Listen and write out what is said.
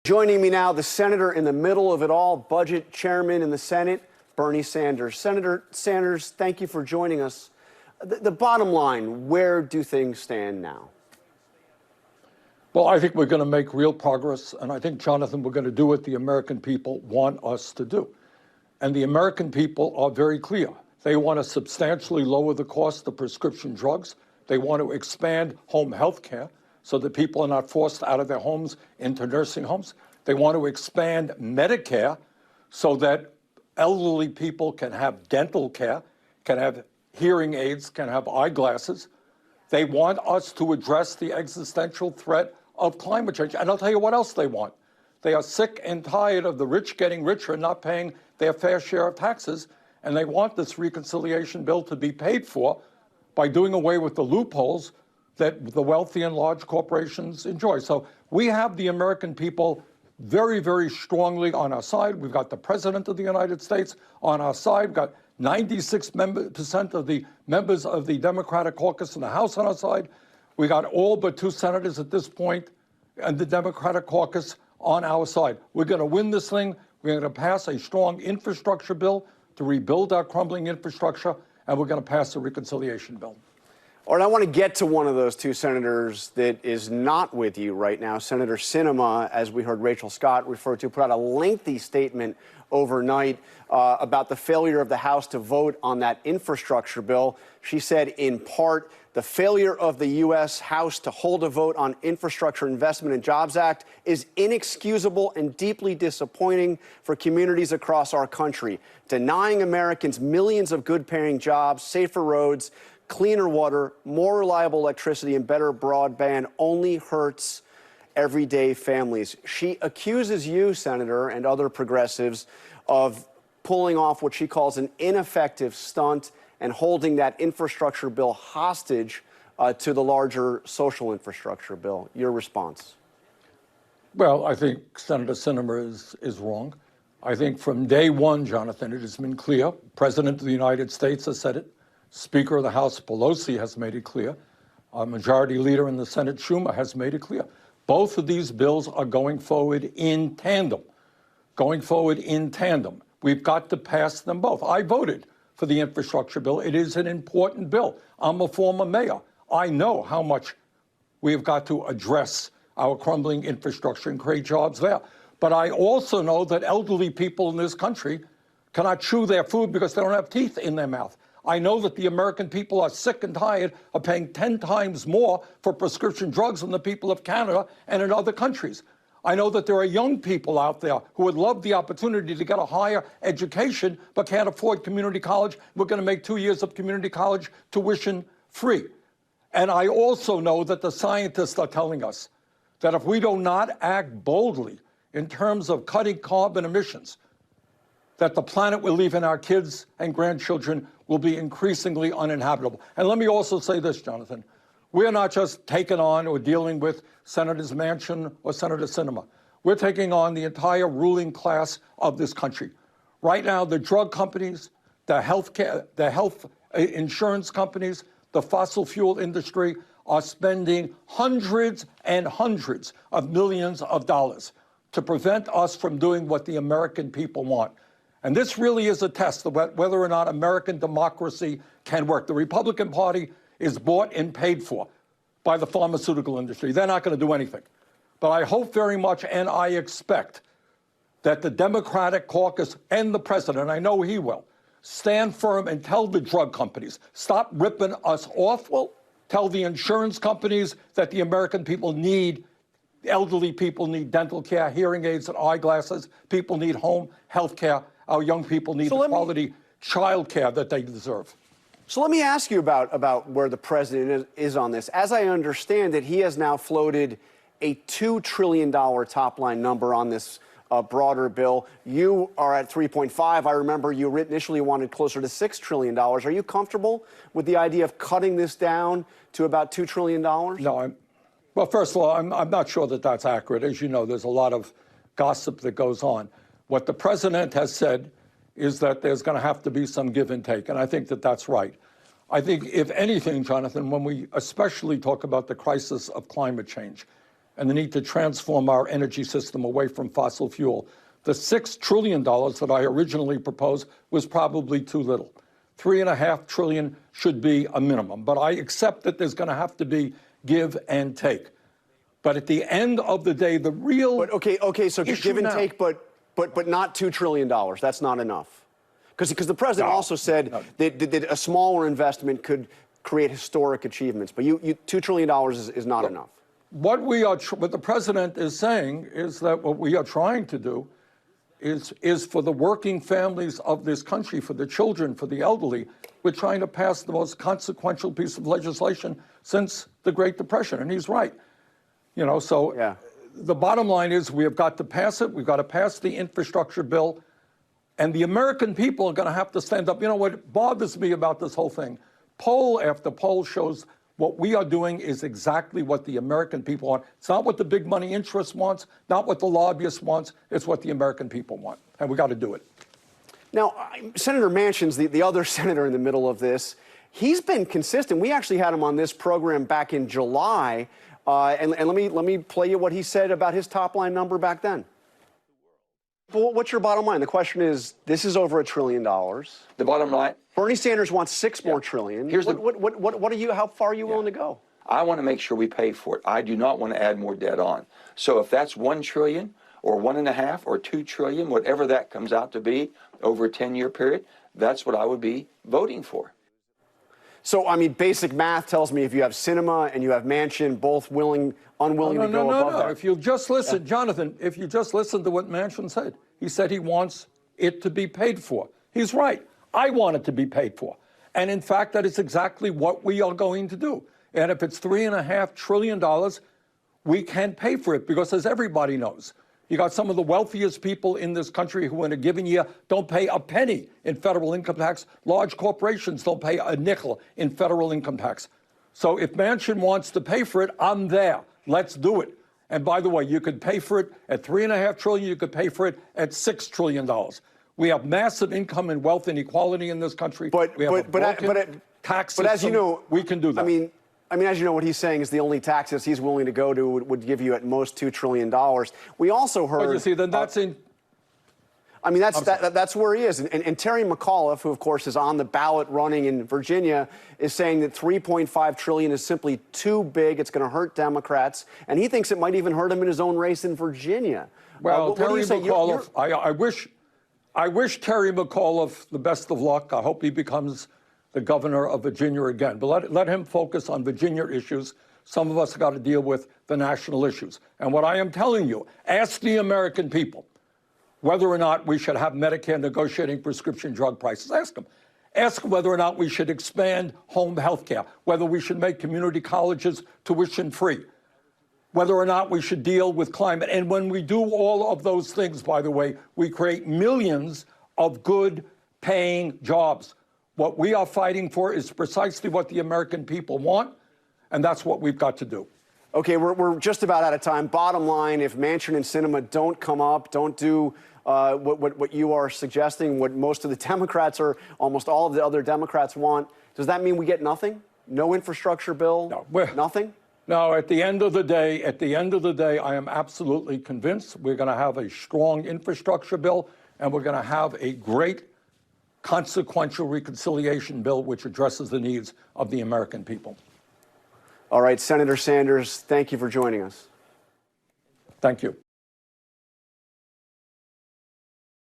Joining me now, the senator in the middle of it all, budget chairman in the Senate, Bernie Sanders. Senator Sanders, thank you for joining us. The bottom line, where do things stand now? Well, I think we're going to make real progress, and I think, Jonathan, we're going to do what the American people want us to do. And the American people are very clear. They want to substantially lower the cost of prescription drugs. They want to expand home health care so that people are not forced out of their homes into nursing homes. They want to expand Medicare so that elderly people can have dental care, can have hearing aids, can have eyeglasses. They want us to address the existential threat of climate change. And I'll tell you what else they want. They are sick and tired of the rich getting richer and not paying their fair share of taxes. And they want this reconciliation bill to be paid for by doing away with the loopholes that the wealthy and large corporations enjoy. So we have the American people very, very strongly on our side. We've got the President of the United States on our side. We've got 96% of the members of the Democratic caucus in the House on our side. We got all but 2 senators at this point and the Democratic caucus on our side. We're going to win this thing. We're going to pass a strong infrastructure bill to rebuild our crumbling infrastructure, and we're going to pass a reconciliation bill. All right, I want to get to one of those 2 senators that is not with you right now. Senator Sinema, as we heard Rachel Scott refer to, put out a lengthy statement overnight about the failure of the House to vote on that infrastructure bill. She said, in part, the failure of the U.S. House to hold a vote on Infrastructure Investment and Jobs Act is inexcusable and deeply disappointing for communities across our country, denying Americans millions of good-paying jobs, safer roads, cleaner water, more reliable electricity, and better broadband only hurts everyday families. She accuses you, Senator, and other progressives of pulling off what she calls an ineffective stunt and holding that infrastructure bill hostage to the larger social infrastructure bill. Your response? Well, I think Senator Sinema is wrong. I think from day one, Jonathan, it has been clear. President of the United States has said it. Speaker of the House Pelosi has made it clear. Our Majority Leader in the Senate, Schumer, has made it clear. Both of these bills are going forward in tandem. Going forward in tandem. We've got to pass them both. I voted for the infrastructure bill. It is an important bill. I'm a former mayor. I know how much we have got to address our crumbling infrastructure and create jobs there. But I also know that elderly people in this country cannot chew their food because they don't have teeth in their mouth. I know that the American people are sick and tired of paying 10 times more for prescription drugs than the people of Canada and in other countries. I know that there are young people out there who would love the opportunity to get a higher education but can't afford community college. We're going to make 2 years of community college tuition free. And I also know that the scientists are telling us that if we do not act boldly in terms of cutting carbon emissions, that the planet we're leaving our kids and grandchildren will be increasingly uninhabitable. And let me also say this, Jonathan. We're not just taking on or dealing with Senators Manchin or Senator Sinema. We're taking on the entire ruling class of this country. Right now, the drug companies, the health insurance companies, the fossil fuel industry are spending hundreds and hundreds of millions of dollars to prevent us from doing what the American people want. And this really is a test of whether or not American democracy can work. The Republican Party is bought and paid for by the pharmaceutical industry. They're not going to do anything. But I hope very much, and I expect, that the Democratic caucus and the president, I know he will, stand firm and tell the drug companies, stop ripping us off. Well, tell the insurance companies that the American people need, elderly people need dental care, hearing aids and eyeglasses. People need home health care. Our young people need the quality child care that they deserve. So let me ask you about where the president is on this. As I understand it, he has now floated a $2 trillion top-line number on this broader bill. You are at 3.5. I remember you initially wanted closer to $6 trillion. Are you comfortable with the idea of cutting this down to about $2 trillion? No, well, first of all, I'm not sure that that's accurate. As you know, there's a lot of gossip that goes on. What the president has said is that there's going to have to be some give and take, and I think that that's right. I think, if anything, Jonathan, when we especially talk about the crisis of climate change, and the need to transform our energy system away from fossil fuel. The $6 trillion that I originally proposed was probably too little. $3.5 trillion should be a minimum, but I accept that there's going to have to be give and take. But at the end of the day, the real But okay, so give and now, take, but not $2 trillion. That's not enough. Because the president also said that a smaller investment could create historic achievements. But $2 trillion is not enough. What the president is saying is that what we are trying to do is for the working families of this country, for the children, for the elderly, we're trying to pass the most consequential piece of legislation since the Great Depression. And he's right. You know, so yeah. The bottom line is we have got to pass it. We've got to pass the infrastructure bill. And the American people are going to have to stand up. You know what bothers me about this whole thing? Poll after poll shows what we are doing is exactly what the American people want. It's not what the big money interest wants, not what the lobbyist wants. It's what the American people want. And we got to do it. Now, Senator Manchin's the other senator in the middle of this. He's been consistent. We actually had him on this program back in July. And let me play you what he said about his top line number back then. But what's your bottom line? The question is, this is over $1 trillion. The bottom line. Bernie Sanders wants $6 more trillion. Here's what are you? How far are you willing to go? I want to make sure we pay for it. I do not want to add more debt on. So if that's $1 trillion or 1.5 or 2 trillion, whatever that comes out to be over a 10-year period, that's what I would be voting for. So, I mean, basic math tells me if you have Sinema and you have Manchin, both unwilling to go above that. If you just listen, Jonathan, if you just listen to what Manchin said, he said he wants it to be paid for. He's right. I want it to be paid for. And in fact, that is exactly what we are going to do. And if it's $3.5 trillion, we can pay for it because, as everybody knows, you got some of the wealthiest people in this country who in a given year don't pay a penny in federal income tax. Large corporations don't pay a nickel in federal income tax. So if Manchin wants to pay for it, I'm there. Let's do it. And by the way, you could pay for it at $3.5 trillion. You could pay for it at $6 trillion. We have massive income and wealth inequality in this country. But as you know, we can do that. I mean, as you know, what he's saying is the only taxes he's willing to go to would give you at most $2 trillion. We also heard. But you see, then that's in. I mean, that's where he is. And Terry McAuliffe, who, of course, is on the ballot running in Virginia, is saying that $3.5 trillion is simply too big. It's going to hurt Democrats. And he thinks it might even hurt him in his own race in Virginia. Well, Terry McAuliffe, I wish Terry McAuliffe the best of luck. I hope he becomes the governor of Virginia again. But let him focus on Virginia issues. Some of us have got to deal with the national issues. And what I am telling you, ask the American people whether or not we should have Medicare negotiating prescription drug prices. Ask them. Ask whether or not we should expand home health care, whether we should make community colleges tuition-free, whether or not we should deal with climate. And when we do all of those things, by the way, we create millions of good paying jobs. What we are fighting for is precisely what the American people want, and that's what we've got to do. Okay, we're just about out of time. Bottom line, if Manchin and Sinema don't come up, don't do what you are suggesting, what most of the Democrats or almost all of the other Democrats want, does that mean we get nothing? No infrastructure bill? No, nothing? No, at the end of the day, I am absolutely convinced we're going to have a strong infrastructure bill, and we're going to have a great consequential reconciliation bill which addresses the needs of the American people. All right, Senator Sanders, thank you for joining us. Thank you.